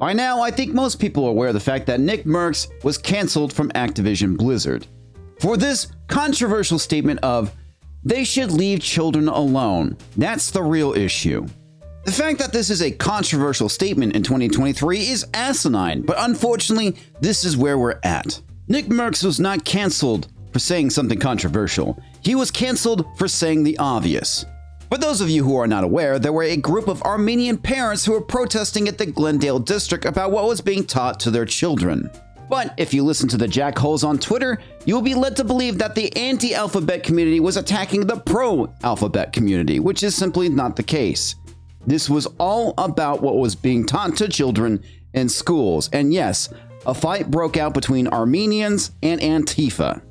By now, I think most people are aware of the fact that Nickmercs was cancelled from Activision Blizzard for this controversial statement of, they should leave children alone. That's the real issue. The fact that this is a controversial statement in 2023 is asinine, but unfortunately, this is where we're at. Nickmercs was not cancelled for saying something controversial. He was cancelled for saying the obvious. For those of you who are not aware, there were a group of Armenian parents who were protesting at the Glendale district about what was being taught to their children. But if you listen to the jackholes on Twitter, you will be led to believe that the anti-alphabet community was attacking the pro-alphabet community, which is simply not the case. This was all about what was being taught to children in schools, and yes, a fight broke out between Armenians and Antifa.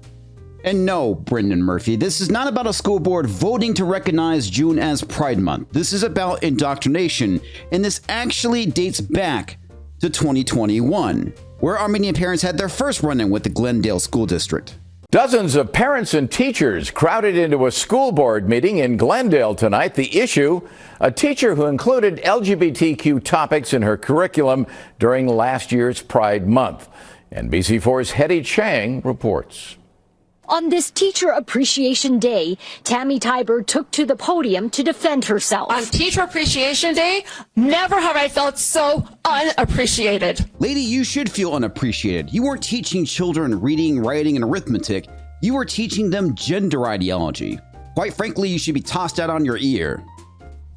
And no, Brendan Murphy, this is not about a school board voting to recognize June as Pride Month. This is about indoctrination, and this actually dates back to 2021. Where Armenian parents had their first run-in with the Glendale School District. Dozens of parents and teachers crowded into a school board meeting in Glendale tonight. The issue, a teacher who included LGBTQ topics in her curriculum during last year's Pride Month. NBC4's Hetty Chang reports. On this Teacher Appreciation Day, Tammy Tiber took to the podium to defend herself. On Teacher Appreciation Day, never have I felt so unappreciated. Lady, you should feel unappreciated. You weren't teaching children reading, writing, and arithmetic. You were teaching them gender ideology. Quite frankly, you should be tossed out on your ear.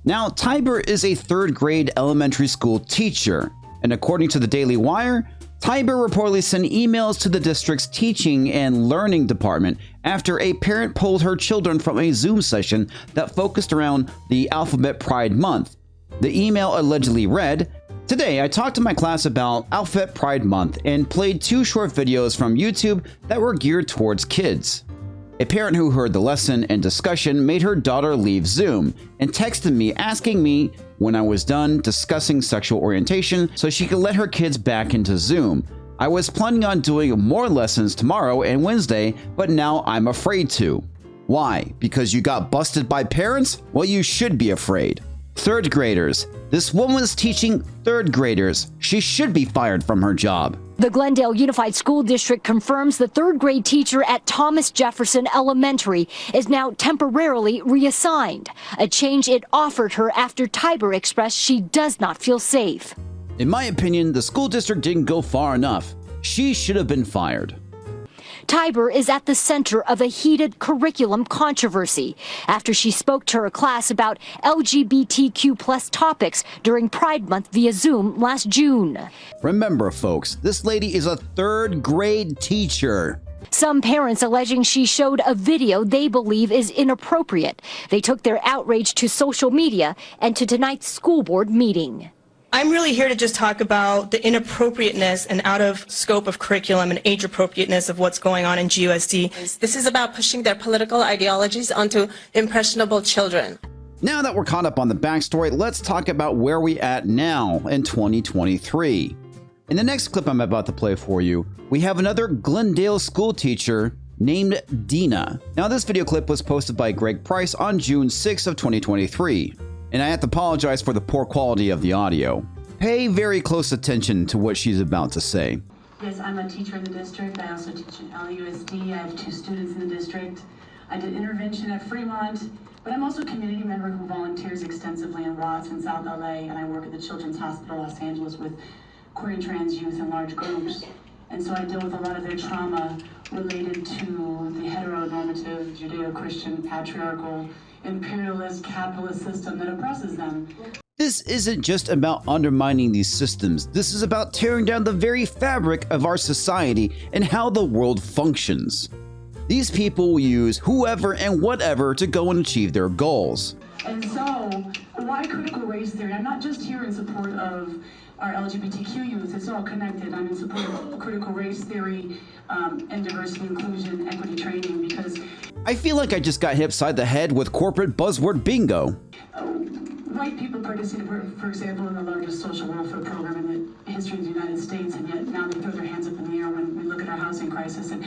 Now, Tiber is a third grade elementary school teacher, and according to the Daily Wire, Tiber reportedly sent emails to the district's teaching and learning department after a parent pulled her children from a Zoom session that focused around the Alphabet Pride Month. The email allegedly read, "Today I talked to my class about Alphabet Pride Month and played 2 short videos from YouTube that were geared towards kids." A parent who heard the lesson and discussion made her daughter leave Zoom and texted me asking me when I was done discussing sexual orientation so she could let her kids back into Zoom. I was planning on doing more lessons tomorrow and Wednesday, but now I'm afraid to. Why? Because you got busted by parents? Well, you should be afraid. Third graders. This woman's teaching third graders. She should be fired from her job. The Glendale Unified School District confirms the third grade teacher at Thomas Jefferson Elementary is now temporarily reassigned, a change it offered her after Tiber expressed she does not feel safe. In my opinion, the school district didn't go far enough. She should have been fired. Tiber is at the center of a heated curriculum controversy after she spoke to her class about LGBTQ+ topics during Pride Month via Zoom last June. Remember, folks, this lady is a third grade teacher. Some parents alleging she showed a video they believe is inappropriate. They took their outrage to social media and to tonight's school board meeting. I'm really here to just talk about the inappropriateness and out of scope of curriculum and age appropriateness of what's going on in GUSD. This is about pushing their political ideologies onto impressionable children. Now that we're caught up on the backstory, let's talk about where we at now in 2023. In the next clip I'm about to play for you, we have another Glendale school teacher named Dina. Now this video clip was posted by Greg Price on June 6th of 2023. And I have to apologize for the poor quality of the audio. Pay very close attention to what she's about to say. Yes, I'm a teacher in the district. I also teach at LUSD. I have 2 students in the district. I did intervention at Fremont, but I'm also a community member who volunteers extensively in Watts in South LA, and I work at the Children's Hospital Los Angeles with queer and trans youth in large groups. And so I deal with a lot of their trauma related to the heteronormative, Judeo-Christian, patriarchal, imperialist, capitalist system that oppresses them. This isn't just about undermining these systems. This is about tearing down the very fabric of our society and how the world functions. These people will use whoever and whatever to go and achieve their goals. And so, why critical race theory? I'm not just here in support of our LGBTQ youth, it's all connected. I'm in support of critical race theory and diversity, inclusion, equity training, because I feel like I just got hit upside the head with corporate buzzword bingo. White people participated, for example, in the largest social welfare program in the history of the United States, and yet now they throw their hands up in the air when we look at our housing crisis. And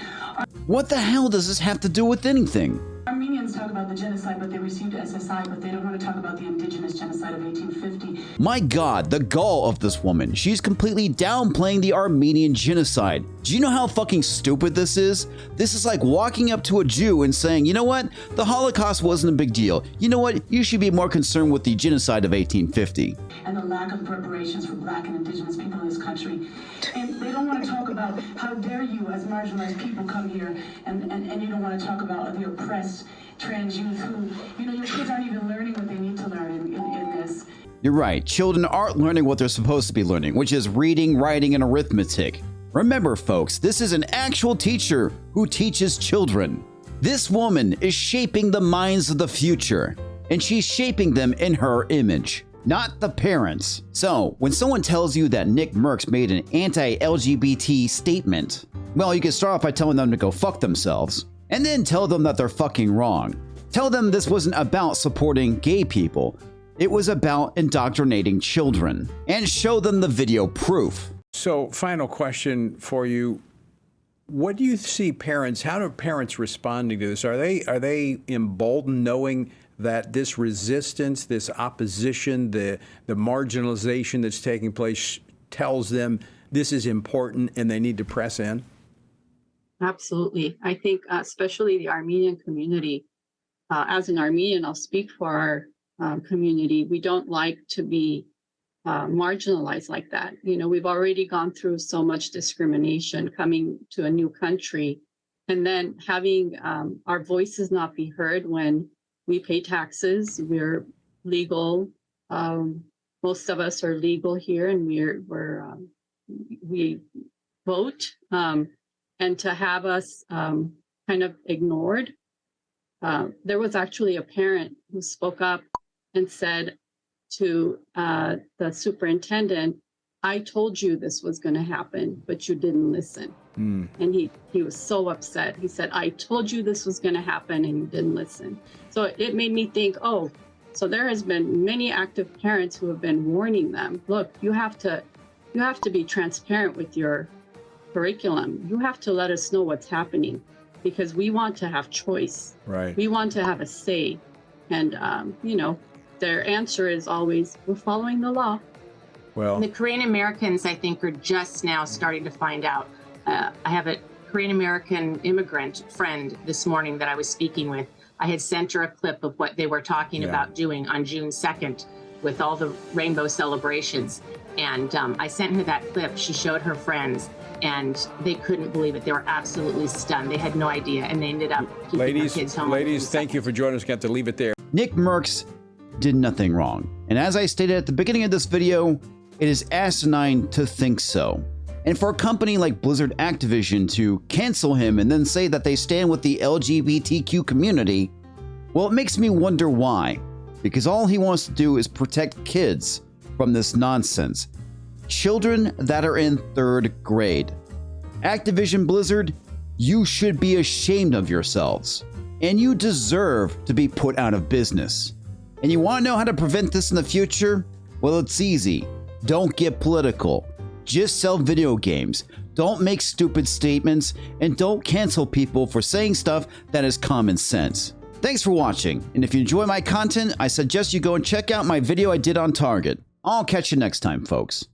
What the hell does this have to do with anything? Armenians talk about the the genocide, but they received SSI, but they don't want to talk about the indigenous genocide of 1850. My God, the gall of this woman. She's completely downplaying the Armenian genocide. Do you know how fucking stupid this is? This is like walking up to a Jew and saying, you know what? The Holocaust wasn't a big deal. You know what? You should be more concerned with the genocide of 1850. And the lack of preparations for black and indigenous people in this country. And they don't want to talk about how dare you as marginalized people come here and you don't want to talk about the oppressed trans youth who, you know, your kids aren't even learning what they need to learn in this. You're right. Children aren't learning what they're supposed to be learning, which is reading, writing, and arithmetic. Remember, folks, this is an actual teacher who teaches children. This woman is shaping the minds of the future, and she's shaping them in her image, not the parents. So, when someone tells you that Nickmercs made an anti-LGBT statement, well, you can start off by telling them to go fuck themselves, and then tell them that they're fucking wrong. Tell them this wasn't about supporting gay people. It was about indoctrinating children, and show them the video proof. So, final question for you. What do you see parents, how are parents responding to this? Are they emboldened knowing that this resistance, this opposition, the marginalization that's taking place tells them this is important and they need to press in? Absolutely. I think especially the Armenian community, as an Armenian, I'll speak for our community. We don't like to be marginalized like that. You know, we've already gone through so much discrimination coming to a new country, and then having our voices not be heard when we pay taxes. We're legal. Most of us are legal here, and we vote. And to have us kind of ignored. There was actually a parent who spoke up and said to the superintendent, I told you this was going to happen, but you didn't listen. And he was so upset. He said, I told you this was going to happen and you didn't listen. So it made me think, oh, so there has been many active parents who have been warning them, look, you have to be transparent with your curriculum. You have to let us know what's happening because we want to have choice. Right. We want to have a say. And, you know, their answer is always, we're following the law. Well, the Korean Americans, I think, are just now starting to find out. I have a Korean American immigrant friend this morning that I was speaking with. I had sent her a clip of what they were talking about doing on June 2nd with all the rainbow celebrations. And I sent her that clip. She showed her friends, and they couldn't believe it. They were absolutely stunned. They had no idea, and they ended up keeping their kids home. Ladies, thank you for joining us. Got to leave it there. Nickmercs did nothing wrong. And as I stated at the beginning of this video, it is asinine to think so. And for a company like Blizzard Activision to cancel him and then say that they stand with the LGBTQ community, well, it makes me wonder why. Because all he wants to do is protect kids from this nonsense. Children that are in 3rd grade. Activision Blizzard, you should be ashamed of yourselves. And you deserve to be put out of business. And you want to know how to prevent this in the future? Well, it's easy. Don't get political. Just sell video games. Don't make stupid statements. And don't cancel people for saying stuff that is common sense. Thanks for watching. And if you enjoy my content, I suggest you go and check out my video I did on Target. I'll catch you next time, folks.